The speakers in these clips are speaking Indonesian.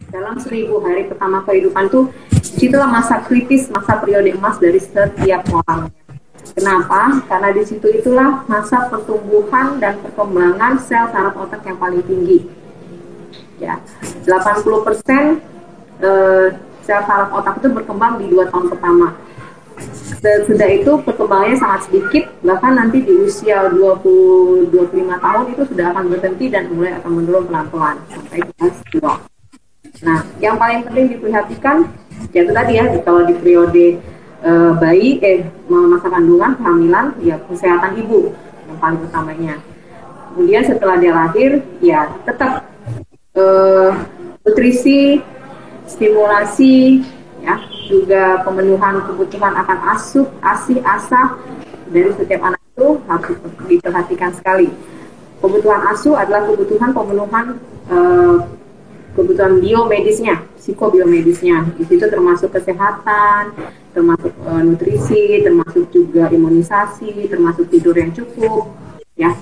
Dalam 1000 hari pertama kehidupan tuh, disitulah masa kritis, masa periode emas dari setiap orang. Kenapa? Karena di situ itulah masa pertumbuhan dan perkembangan sel saraf otak yang paling tinggi. Ya, 80% sel saraf otak itu berkembang di 2 tahun pertama. Sesudah itu perkembangannya sangat sedikit, bahkan nanti di usia 20-25 tahun itu sudah akan berhenti dan mulai akan menurun pelan-pelan sampai kelas 2. Nah, yang paling penting diperhatikan yaitu tadi ya, kalau di periode bayi, masa kandungan, kehamilan, ya kesehatan ibu yang paling utamanya. Kemudian setelah dia lahir, ya tetap nutrisi, stimulasi, ya, juga pemenuhan kebutuhan akan asup, ASI, ASA dari setiap anak itu harus diperhatikan sekali. Kebutuhan ASU adalah kebutuhan pemenuhan kebutuhan biomedisnya, psikobiomedisnya. Di situ termasuk kesehatan, termasuk nutrisi, termasuk juga imunisasi, termasuk tidur yang cukup, ya.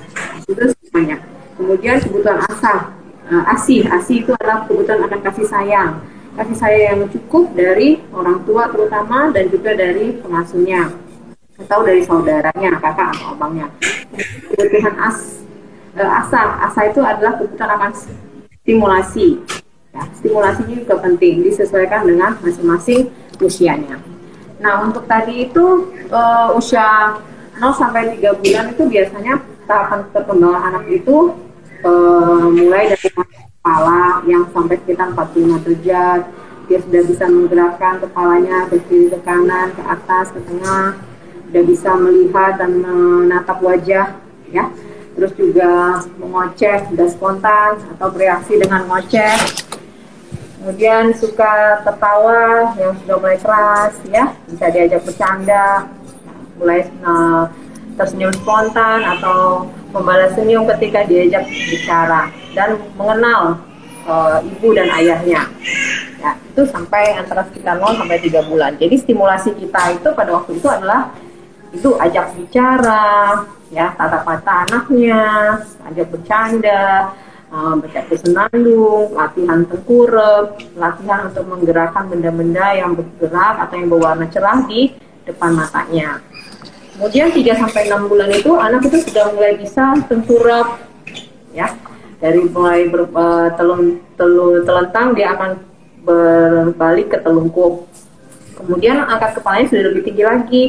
Itu semuanya. Kemudian kebutuhan ASI itu adalah kebutuhan akan kasih sayang yang cukup dari orang tua terutama, dan juga dari pengasuhnya atau dari saudaranya, kakak atau abangnya. Kebutuhan ASA itu adalah kebutuhan akan stimulasi. Ya, stimulasinya juga penting, disesuaikan dengan masing-masing usianya. Nah, untuk tadi itu usia 0 sampai 3 bulan itu biasanya tahapan perkembangan anak itu mulai dari kepala yang sampai sekitar 45 derajat. Dia sudah bisa menggerakkan kepalanya ke kiri, ke kanan, ke atas, ke tengah. Sudah bisa melihat dan menatap wajah, ya. Terus juga mengoceh, sudah spontan atau bereaksi dengan ngoceh. Kemudian suka tertawa yang sudah mulai keras, ya, bisa diajak bercanda, mulai tersenyum spontan atau membalas senyum ketika diajak bicara, dan mengenal ibu dan ayahnya. Ya, itu sampai antara sekitar 0 sampai 3 bulan. Jadi stimulasi kita itu pada waktu itu adalah itu ajak bicara, ya, tatap mata anaknya, ajak bercanda, baca senandung, latihan tengkurap, latihan untuk menggerakkan benda-benda yang bergerak atau yang berwarna cerah di depan matanya. Kemudian 3-6 bulan itu anak itu sudah mulai bisa tengkurap, ya, dari mulai telentang dia akan berbalik ke telungkup. Kemudian angkat kepalanya sudah lebih tinggi lagi,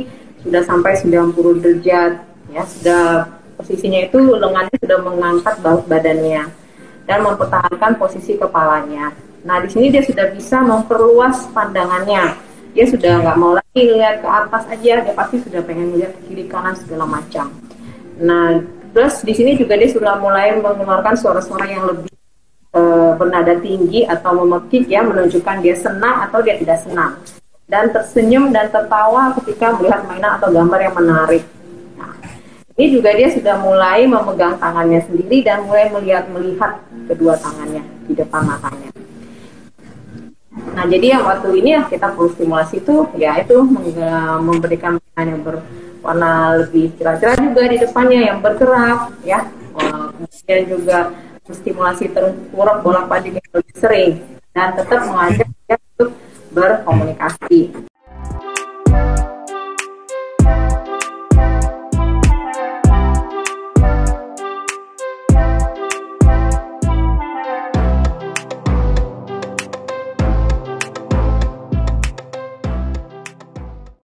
sudah sampai 90 derajat, ya, sudah posisinya itu lengannya sudah mengangkat badannya dan mempertahankan posisi kepalanya. Nah, di sini dia sudah bisa memperluas pandangannya. Dia sudah nggak mau lagi lihat ke atas aja, dia pasti sudah pengen lihat ke kiri kanan segala macam. Nah, plus di sini juga dia sudah mulai mengeluarkan suara-suara yang lebih bernada tinggi atau memekik, ya, menunjukkan dia senang atau dia tidak senang. Dan tersenyum dan tertawa ketika melihat mainan atau gambar yang menarik. Ini juga dia sudah mulai memegang tangannya sendiri dan mulai melihat kedua tangannya di depan matanya. Nah, jadi yang waktu ini ya kita perlu stimulasi itu, ya, itu memberikan mainan yang berwarna lebih cerah-cerah juga di depannya yang bergerak, ya. Kemudian juga stimulasi tengkurap bolak-balik yang lebih sering dan tetap mengajak dia untuk berkomunikasi.